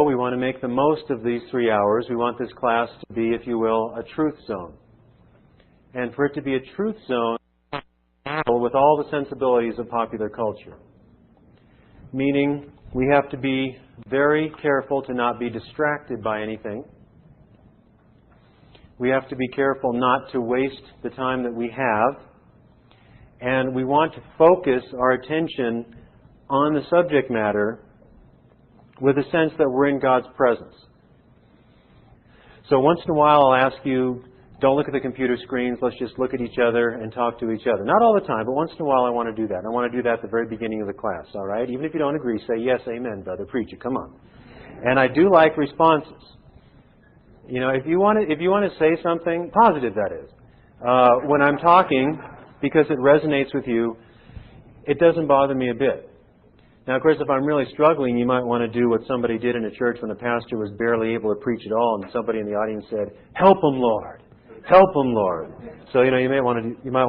we want to make the most of these 3 hours. We want this class to be, if you will, a truth zone. And for it to be a truth zone with all the sensibilities of popular culture. Meaning, we have to be very careful to not be distracted by anything. We have to be careful not to waste the time that we have. And we want to focus our attention on the subject matter with a sense that we're in God's presence. So once in a while I'll ask you, don't look at the computer screens, let's just look at each other and talk to each other. Not all the time, but once in a while I want to do that. I want to do that at the very beginning of the class, all right? Even if you don't agree, say, yes, amen, brother, preach it, come on. And I do like responses. You know, if you want to say something, positive that is, when I'm talking, because it resonates with you, it doesn't bother me a bit. Now, of course, if I'm really struggling, you might want to do what somebody did in a church when the pastor was barely able to preach at all, and somebody in the audience said, "Help him, Lord! Help him, Lord!" So, you might want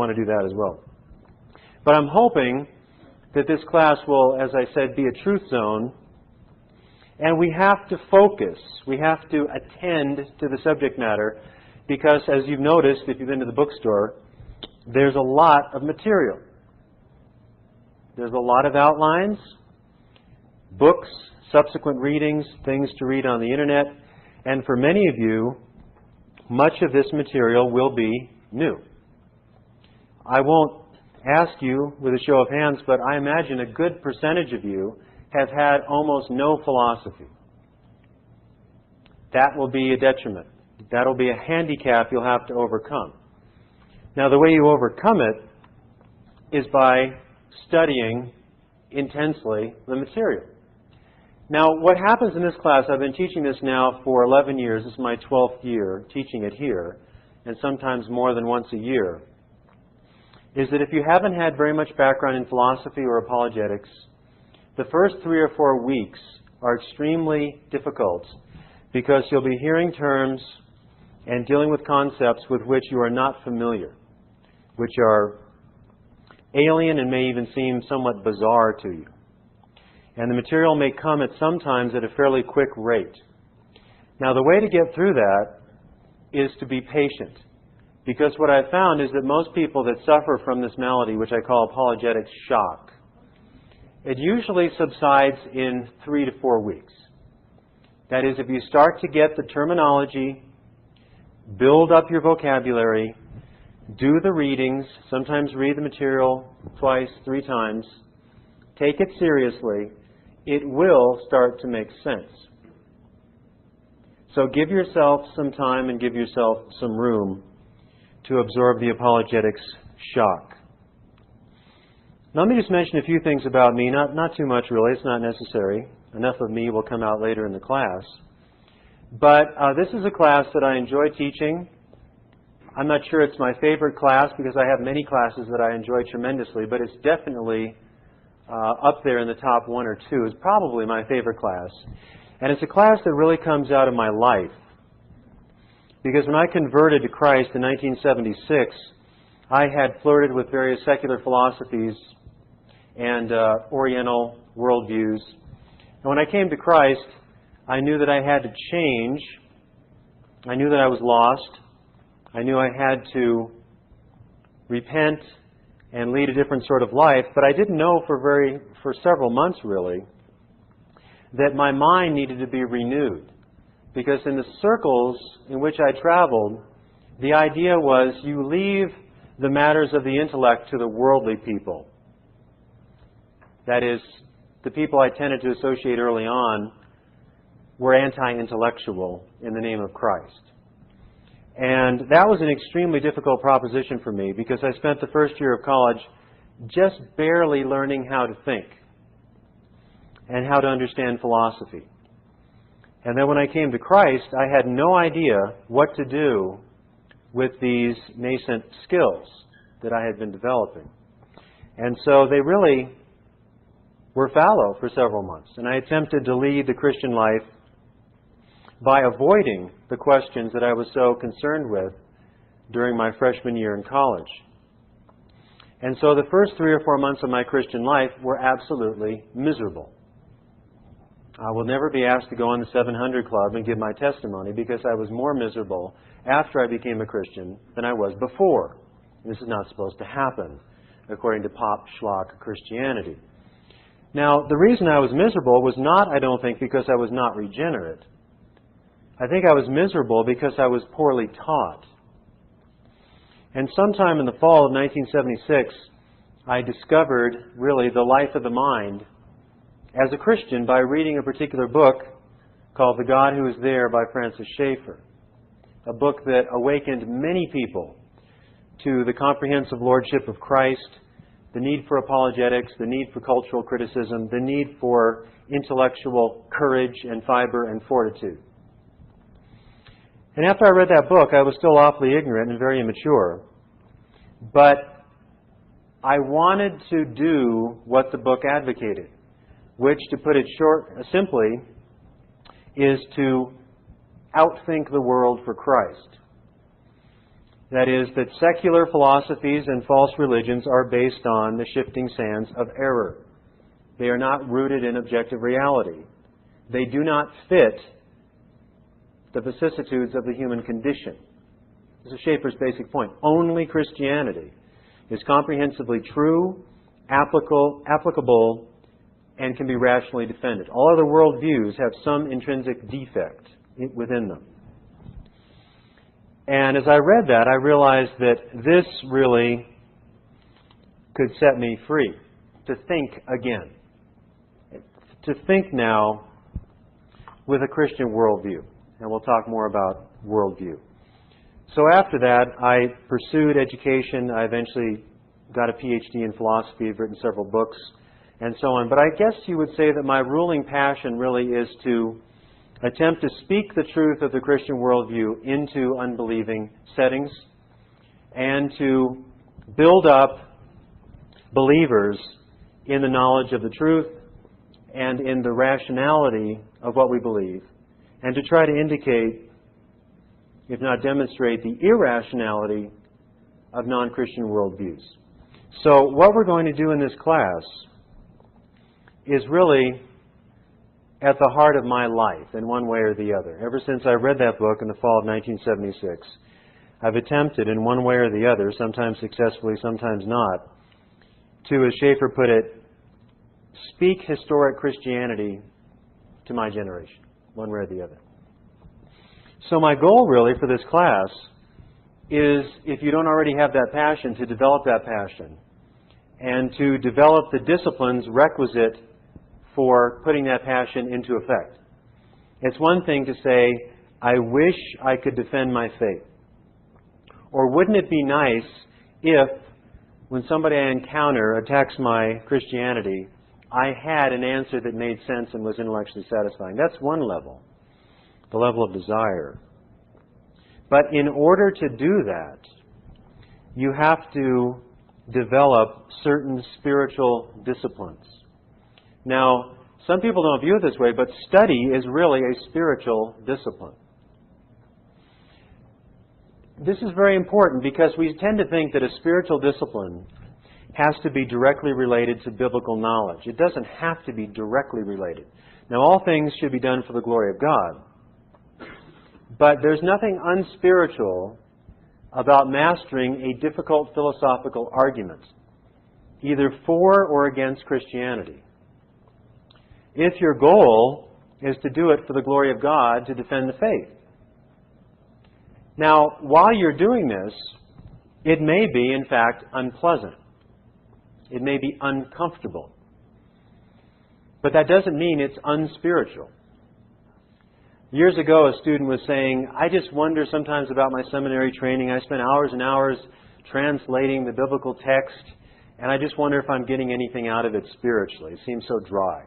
to do that as well. But I'm hoping that this class will, as I said, be a truth zone, and we have to focus. We have to attend to the subject matter, because, as you've noticed, if you've been to the bookstore, there's a lot of material. There's a lot of outlines, books, subsequent readings, things to read on the internet. And for many of you, much of this material will be new. I won't ask you with a show of hands, but I imagine a good percentage of you have had almost no philosophy. That will be a detriment. That will be a handicap you'll have to overcome. Now, the way you overcome it is by studying intensely the material. Now, what happens in this class, I've been teaching this now for 11 years. This is my 12th year teaching it here, and sometimes more than once a year, is that if you haven't had very much background in philosophy or apologetics, the first 3 or 4 weeks are extremely difficult because you'll be hearing terms and dealing with concepts with which you are not familiar, which are alien and may even seem somewhat bizarre to you. And the material may come sometimes at a fairly quick rate. Now, the way to get through that is to be patient. Because what I've found is that most people that suffer from this malady, which I call apologetics shock, it usually subsides in 3 to 4 weeks. That is, if you start to get the terminology, build up your vocabulary, do the readings, sometimes read the material twice, 3 times, take it seriously, it will start to make sense. So give yourself some time and give yourself some room to absorb the apologetics shock. Now, let me just mention a few things about me, not too much really, it's not necessary. Enough of me will come out later in the class. But this is a class that I enjoy teaching. I'm not sure it's my favorite class because I have many classes that I enjoy tremendously, but it's definitely up there in the top 1 or 2. It's probably my favorite class. And it's a class that really comes out of my life. Because when I converted to Christ in 1976, I had flirted with various secular philosophies and Oriental worldviews. And when I came to Christ, I knew that I had to change. I knew that I was lost. I knew I had to repent and lead a different sort of life, but I didn't know for several months really that my mind needed to be renewed. Because in the circles in which I traveled, the idea was you leave the matters of the intellect to the worldly people. That is, the people I tended to associate early on were anti-intellectual in the name of Christ. And that was an extremely difficult proposition for me because I spent the first year of college just barely learning how to think and how to understand philosophy. And then when I came to Christ, I had no idea what to do with these nascent skills that I had been developing. And so they really were fallow for several months. And I attempted to lead the Christian life by avoiding the questions that I was so concerned with during my freshman year in college. And so the first 3 or 4 months of my Christian life were absolutely miserable. I will never be asked to go on the 700 Club and give my testimony because I was more miserable after I became a Christian than I was before. This is not supposed to happen, according to pop schlock Christianity. Now, the reason I was miserable was not, I don't think, because I was not regenerate. I think I was miserable because I was poorly taught. And sometime in the fall of 1976, I discovered, really, the life of the mind as a Christian by reading a particular book called The God Who Is There by Francis Schaeffer, a book that awakened many people to the comprehensive lordship of Christ, the need for apologetics, the need for cultural criticism, the need for intellectual courage and fiber and fortitude. And after I read that book, I was still awfully ignorant and very immature, but I wanted to do what the book advocated, which, to put it simply, is to outthink the world for Christ. That is, that secular philosophies and false religions are based on the shifting sands of error. They are not rooted in objective reality. They do not fit the vicissitudes of the human condition. This is Schaeffer's basic point. Only Christianity is comprehensively true, applicable, and can be rationally defended. All other worldviews have some intrinsic defect within them. And as I read that, I realized that this really could set me free to think again. To think now with a Christian worldview. And we'll talk more about worldview. So after that, I pursued education. I eventually got a PhD in philosophy. I've written several books and so on. But I guess you would say that my ruling passion really is to attempt to speak the truth of the Christian worldview into unbelieving settings and to build up believers in the knowledge of the truth and in the rationality of what we believe, and to try to indicate, if not demonstrate, the irrationality of non-Christian worldviews. So what we're going to do in this class is really at the heart of my life in one way or the other. Ever since I read that book in the fall of 1976, I've attempted in one way or the other, sometimes successfully, sometimes not, to, as Schaeffer put it, speak historic Christianity to my generation, one way or the other. So my goal really for this class is, if you don't already have that passion, to develop that passion and to develop the disciplines requisite for putting that passion into effect. It's one thing to say, I wish I could defend my faith. Or wouldn't it be nice if, when somebody I encounter attacks my Christianity, I had an answer that made sense and was intellectually satisfying. That's one level, the level of desire. But in order to do that, you have to develop certain spiritual disciplines. Now, some people don't view it this way, but study is really a spiritual discipline. This is very important because we tend to think that a spiritual discipline has to be directly related to biblical knowledge. It doesn't have to be directly related. Now, all things should be done for the glory of God. But there's nothing unspiritual about mastering a difficult philosophical argument, either for or against Christianity. If your goal is to do it for the glory of God, to defend the faith. Now, while you're doing this, it may be, in fact, unpleasant. It may be uncomfortable. But that doesn't mean it's unspiritual. Years ago, a student was saying, I just wonder sometimes about my seminary training. I spent hours and hours translating the biblical text, and I just wonder if I'm getting anything out of it spiritually. It seems so dry.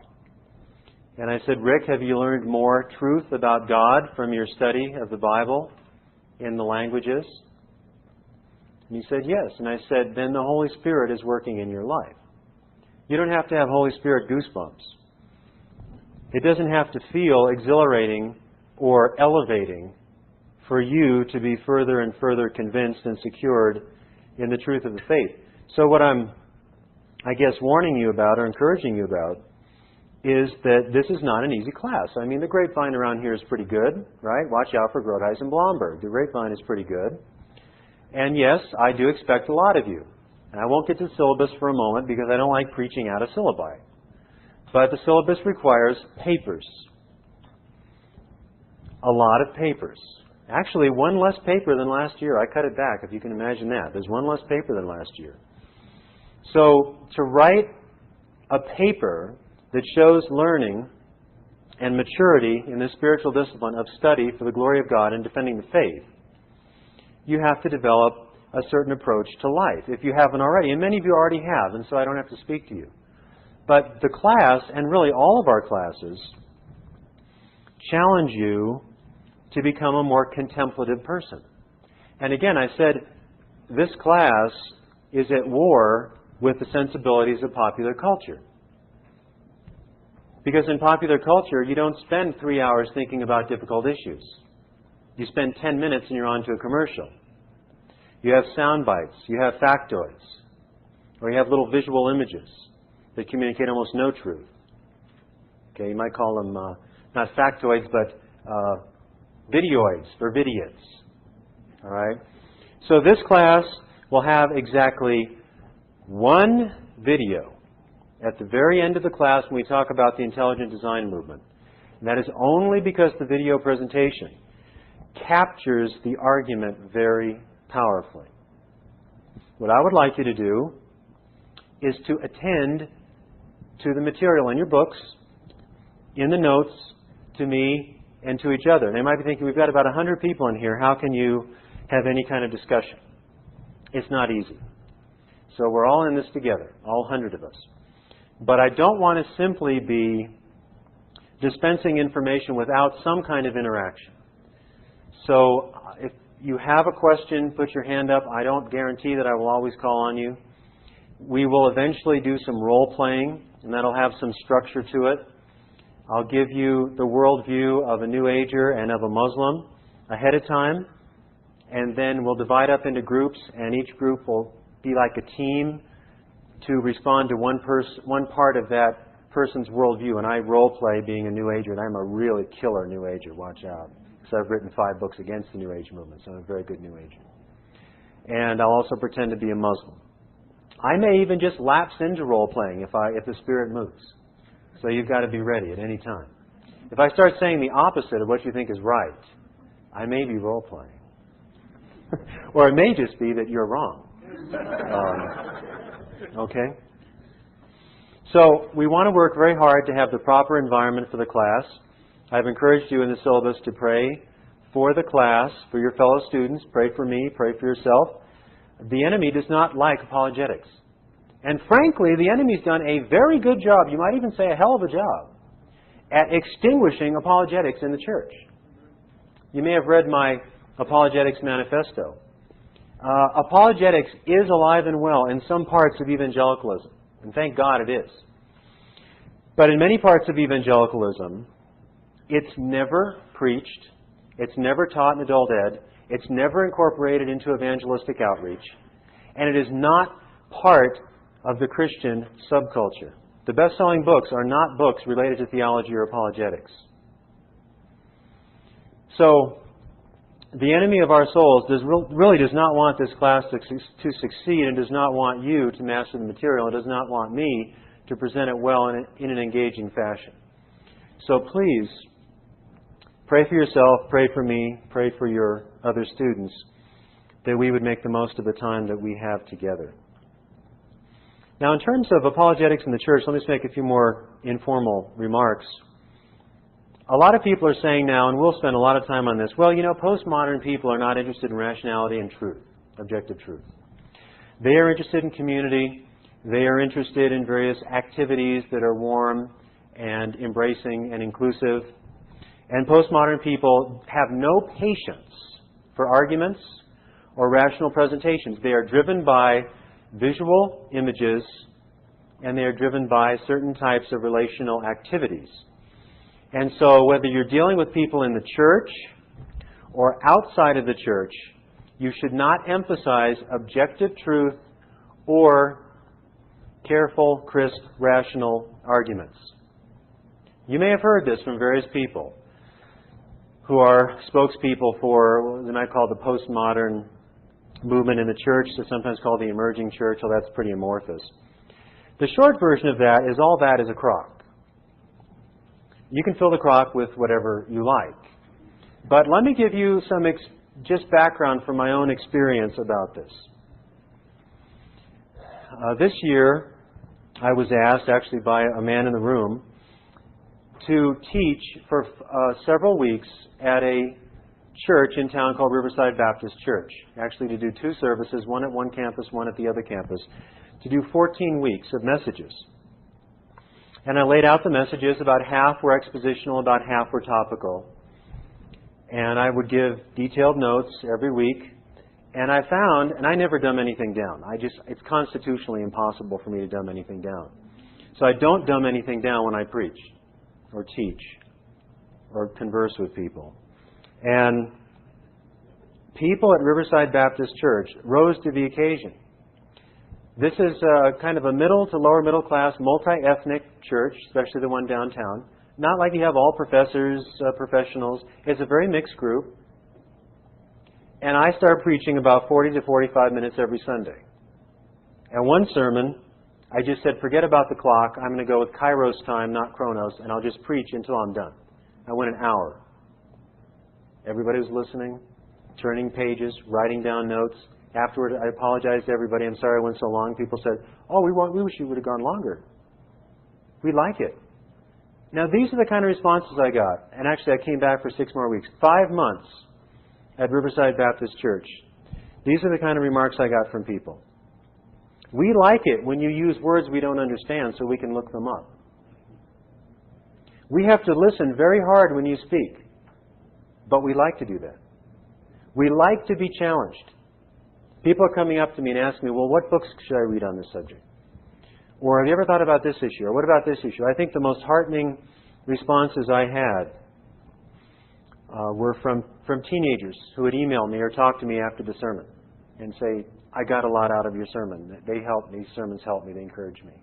And I said, Rick, have you learned more truth about God from your study of the Bible in the languages? And he said, yes. And I said, then the Holy Spirit is working in your life. You don't have to have Holy Spirit goosebumps. It doesn't have to feel exhilarating or elevating for you to be further and further convinced and secured in the truth of the faith. So what I'm, I guess, warning you about or encouraging you about is that this is not an easy class. I mean, the grapevine around here is pretty good, right? Watch out for Groothuis and Blomberg. The grapevine is pretty good. And yes, I do expect a lot of you. And I won't get to the syllabus for a moment because I don't like preaching out of syllabi. But the syllabus requires papers. A lot of papers. Actually, one less paper than last year. I cut it back, if you can imagine that. There's one less paper than last year. So to write a paper that shows learning and maturity in the spiritual discipline of study for the glory of God and defending the faith, you have to develop a certain approach to life, if you haven't already. And many of you already have, and so I don't have to speak to you. But the class, and really all of our classes, challenge you to become a more contemplative person. And again, I said this class is at war with the sensibilities of popular culture. Because in popular culture, you don't spend 3 hours thinking about difficult issues. You spend 10 minutes and you're on to a commercial. You have sound bites. You have factoids. Or you have little visual images that communicate almost no truth. Okay, you might call them not factoids, but videoids or vidiots. All right? So this class will have exactly one video at the very end of the class when we talk about the intelligent design movement. And that is only because the video presentation captures the argument very powerfully. What I would like you to do is to attend to the material in your books, in the notes, to me, and to each other. And they might be thinking, we've got about 100 people in here. How can you have any kind of discussion? It's not easy. So we're all in this together, all 100 of us. But I don't want to simply be dispensing information without some kind of interaction. So if you have a question, put your hand up. I don't guarantee that I will always call on you. We will eventually do some role playing, and that'll have some structure to it. I'll give you the worldview of a New Ager and of a Muslim ahead of time, and then we'll divide up into groups, and each group will be like a team to respond to one part of that person's worldview. And I role play being a New Ager, and I'm a really killer New Ager. Watch out. So I've written 5 books against the New Age movement, so I'm a very good New Ager. And I'll also pretend to be a Muslim. I may even just lapse into role playing if the Spirit moves. So you've got to be ready at any time. If I start saying the opposite of what you think is right, I may be role playing. Or it may just be that you're wrong. Okay? So we want to work very hard to have the proper environment for the class. I've encouraged you in the syllabus to pray for the class, for your fellow students. Pray for me, pray for yourself. The enemy does not like apologetics. And frankly, the enemy's done a very good job, you might even say a hell of a job, at extinguishing apologetics in the church. You may have read my Apologetics Manifesto. Apologetics is alive and well in some parts of evangelicalism. And thank God it is. But in many parts of evangelicalism, it's never preached, it's never taught in adult ed, it's never incorporated into evangelistic outreach, and it is not part of the Christian subculture. The best-selling books are not books related to theology or apologetics. So, the enemy of our souls really does not want this class to succeed and does not want you to master the material. It does not want me to present it well in an engaging fashion. So please, pray for yourself, pray for me, pray for your other students, that we would make the most of the time that we have together. Now, in terms of apologetics in the church, let me just make a few more informal remarks. A lot of people are saying now, and we'll spend a lot of time on this, well, you know, postmodern people are not interested in rationality and truth, objective truth. They are interested in community. They are interested in various activities that are warm and embracing and inclusive. And postmodern people have no patience for arguments or rational presentations. They are driven by visual images, and they are driven by certain types of relational activities. And so whether you're dealing with people in the church or outside of the church, you should not emphasize objective truth or careful, crisp, rational arguments. You may have heard this from various people who are spokespeople for what they might call the postmodern movement in the church, so sometimes called the emerging church. Well, that's pretty amorphous. The short version of that is all that is a crock. You can fill the crock with whatever you like. But let me give you some just background from my own experience about this. This year, I was asked, actually by a man in the room, to teach for several weeks at a church in town called Riverside Baptist Church. Actually, to do 2 services, one at one campus, one at the other campus, to do 14 weeks of messages. And I laid out the messages. About half were expositional, about half were topical. And I would give detailed notes every week. And I found, and I never dumb anything down. It's constitutionally impossible for me to dumb anything down. So I don't dumb anything down when I preach, or teach, or converse with people. And people at Riverside Baptist Church rose to the occasion. This is kind of a middle to lower middle class, multi-ethnic church, especially the one downtown. Not like you have all professors, professionals. It's a very mixed group. And I start preaching about 40 to 45 minutes every Sunday. And one sermon, I just said, forget about the clock. I'm going to go with Kairos time, not Chronos, and I'll just preach until I'm done. I went an hour. Everybody was listening, turning pages, writing down notes. Afterward, I apologized to everybody. I'm sorry I went so long. People said, oh, we wish you would have gone longer. We like it. Now, these are the kind of responses I got. And actually, I came back for 6 more weeks. 5 months at Riverside Baptist Church. These are the kind of remarks I got from people. We like it when you use words we don't understand so we can look them up. We have to listen very hard when you speak. But we like to do that. We like to be challenged. People are coming up to me and asking me, well, what books should I read on this subject? Or have you ever thought about this issue? Or what about this issue? I think the most heartening responses I had were from teenagers who would email me or talk to me after the sermon and say, I got a lot out of your sermon. They helped me. Sermons helped me. They encouraged me.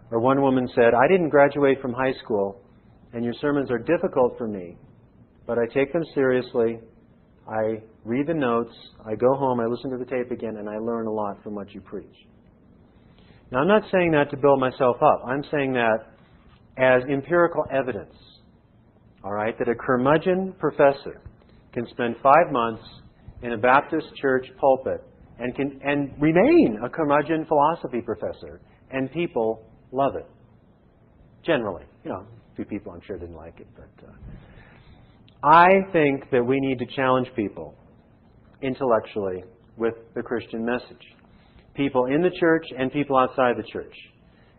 Or one woman said, I didn't graduate from high school, and your sermons are difficult for me, but I take them seriously. I read the notes, I go home, I listen to the tape again, and I learn a lot from what you preach. Now, I'm not saying that to build myself up. I'm saying that as empirical evidence, all right, that a curmudgeon professor can spend 5 months in a Baptist church pulpit and remain a curmudgeon philosophy professor, and people love it. Generally. You know, a few people I'm sure didn't like it, but I think that we need to challenge people intellectually with the Christian message. People in the church and people outside the church.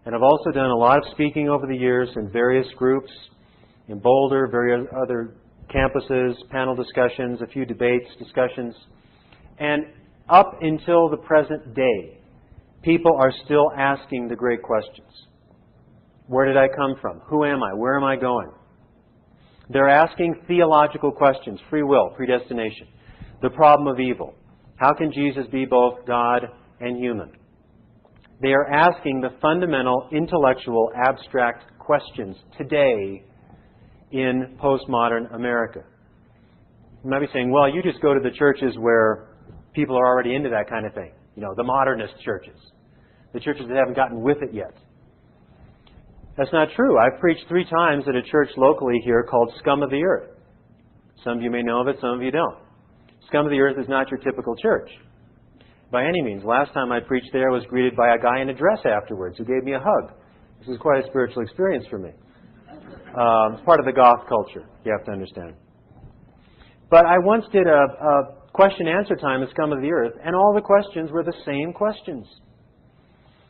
And I've also done a lot of speaking over the years in various groups, in Boulder, various other campuses, panel discussions, a few debates, discussions. And up until the present day, people are still asking the great questions. Where did I come from? Who am I? Where am I going? They're asking theological questions, free will, predestination, the problem of evil. How can Jesus be both God and human? They are asking the fundamental, intellectual, abstract questions today in postmodern America. You might be saying, well, you just go to the churches where people are already into that kind of thing. You know, the modernist churches. The churches that haven't gotten with it yet. That's not true. I've preached 3 times at a church locally here called Scum of the Earth. Some of you may know of it, some of you don't. Scum of the Earth is not your typical church, by any means. Last time I preached there, I was greeted by a guy in a dress afterwards who gave me a hug. This was quite a spiritual experience for me. It's part of the goth culture, you have to understand. But I once did a question-answer time at Scum of the Earth, and all the questions were the same questions.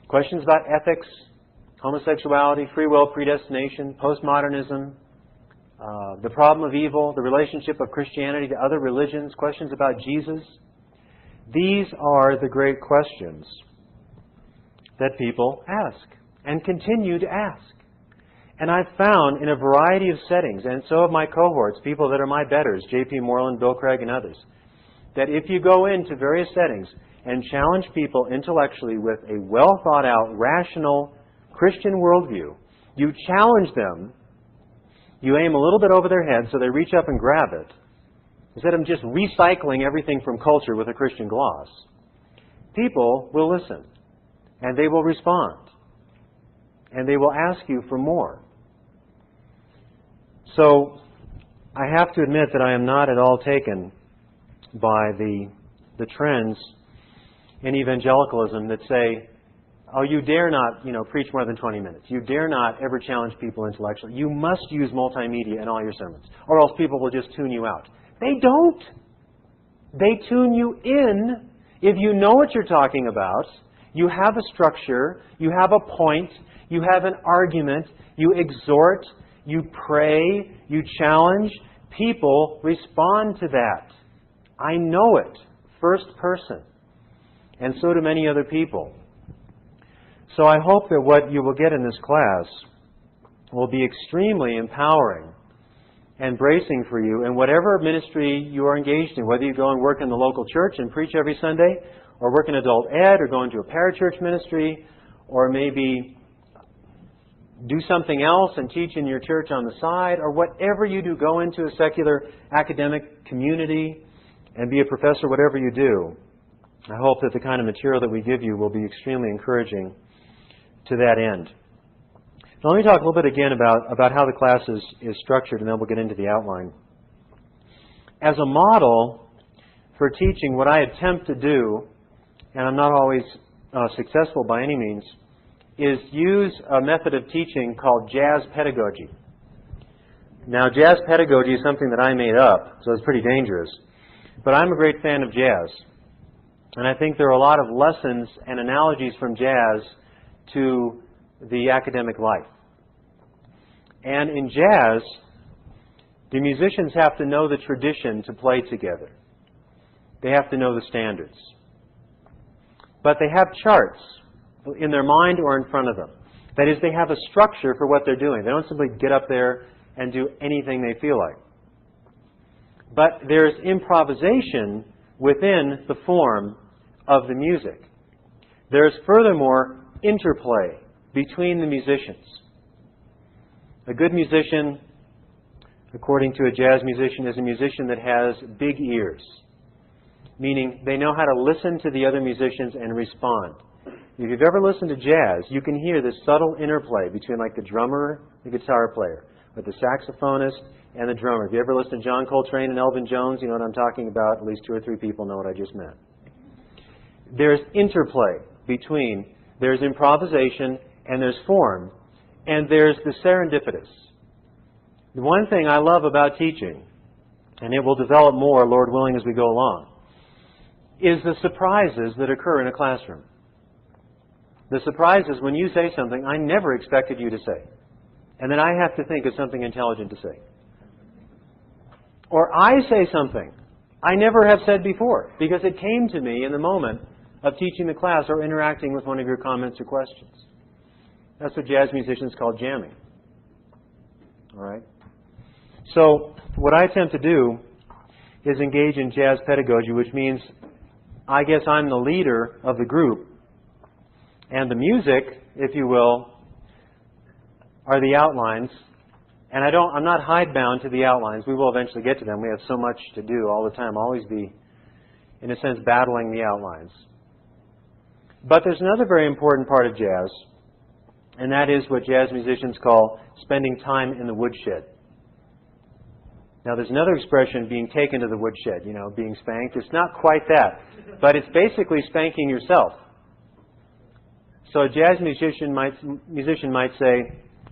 Questions about ethics, homosexuality, free will, predestination, postmodernism, the problem of evil, the relationship of Christianity to other religions, questions about Jesus. These are the great questions that people ask and continue to ask. And I've found in a variety of settings, and so have my cohorts, people that are my betters, J.P. Moreland, Bill Craig, and others, that if you go into various settings and challenge people intellectually with a well-thought-out, rational Christian worldview, you challenge them You aim a little bit over their head so they reach up and grab it, instead of just recycling everything from culture with a Christian gloss. People will listen, and they will respond, and they will ask you for more. So, I have to admit that I am not at all taken by the trends in evangelicalism that say, oh, you dare not, preach more than 20 minutes. You dare not ever challenge people intellectually. You must use multimedia in all your sermons, or else people will just tune you out. They don't. They tune you in if you know what you're talking about. You have a structure. You have a point. You have an argument. You exhort. You pray. You challenge. People respond to that. I know it, first person. And so do many other people. So I hope that what you will get in this class will be extremely empowering and bracing for you in whatever ministry you are engaged in, whether you go and work in the local church and preach every Sunday, or work in adult ed, or go into a parachurch ministry, or maybe do something else and teach in your church on the side, or whatever you do, go into a secular academic community and be a professor, whatever you do. I hope that the kind of material that we give you will be extremely encouraging to that end. Now let me talk a little bit again about how the class is structured, and then we'll get into the outline. As a model for teaching, what I attempt to do, and I'm not always successful by any means, is use a method of teaching called jazz pedagogy. Now, jazz pedagogy is something that I made up, so it's pretty dangerous. But I'm a great fan of jazz. And I think there are a lot of lessons and analogies from jazz to the academic life. And in jazz, the musicians have to know the tradition to play together. They have to know the standards. But they have charts in their mind or in front of them. That is, they have a structure for what they're doing. They don't simply get up there and do anything they feel like. But there's improvisation within the form of the music. There's furthermore interplay between the musicians. A good musician, according to a jazz musician, is a musician that has big ears, meaning they know how to listen to the other musicians and respond. If you've ever listened to jazz, you can hear this subtle interplay between like the drummer, the guitar player, or the saxophonist, and the drummer. If you ever listened to John Coltrane and Elvin Jones, you know what I'm talking about. At least 2 or 3 people know what I just meant. There's interplay between, there's improvisation, and there's form, and there's the serendipitous. The one thing I love about teaching, and it will develop more, Lord willing, as we go along, is the surprises that occur in a classroom. The surprises when you say something I never expected you to say, and then I have to think of something intelligent to say. Or I say something I never have said before, because it came to me in the moment of teaching the class or interacting with one of your comments or questions. That's what jazz musicians call jamming. All right? So what I attempt to do is engage in jazz pedagogy, which means I guess I'm the leader of the group, and the music, if you will, are the outlines. And I'm not hidebound to the outlines. We will eventually get to them. We have so much to do all the time. Always be, in a sense, battling the outlines. But there's another very important part of jazz, and that is what jazz musicians call spending time in the woodshed. Now, there's another expression, being taken to the woodshed, being spanked. It's not quite that, but it's basically spanking yourself. So a jazz musician might say,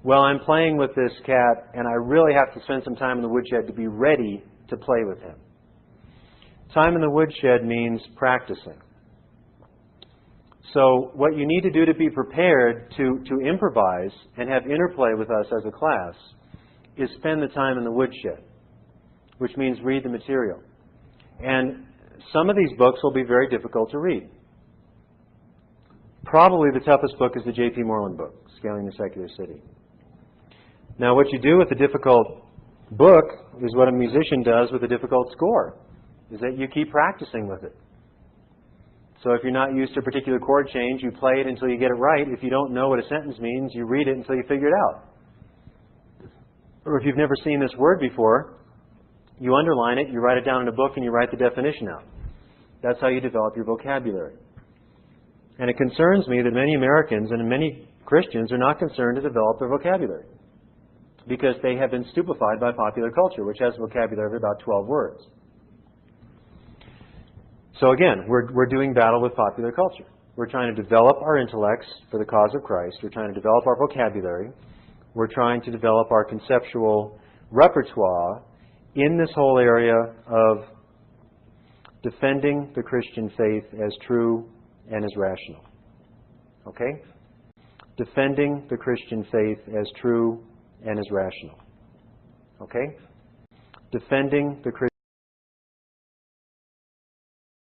well, I'm playing with this cat, and I really have to spend some time in the woodshed to be ready to play with him. Time in the woodshed means practicing. So what you need to do to be prepared to improvise and have interplay with us as a class is spend the time in the woodshed, which means read the material. And some of these books will be very difficult to read. Probably the toughest book is the J.P. Moreland book, Scaling the Secular City. Now, what you do with a difficult book is what a musician does with a difficult score, is that you keep practicing with it. So if you're not used to a particular chord change, you play it until you get it right. If you don't know what a sentence means, you read it until you figure it out. Or if you've never seen this word before, you underline it, you write it down in a book, and you write the definition out. That's how you develop your vocabulary. And it concerns me that many Americans and many Christians are not concerned to develop their vocabulary because they have been stupefied by popular culture, which has a vocabulary of about 12 words. So again, we're doing battle with popular culture. We're trying to develop our intellects for the cause of Christ. We're trying to develop our vocabulary. We're trying to develop our conceptual repertoire in this whole area of defending the Christian faith as true and as rational. Okay? Defending the Christian faith as true and as rational. Okay? Defending the Christian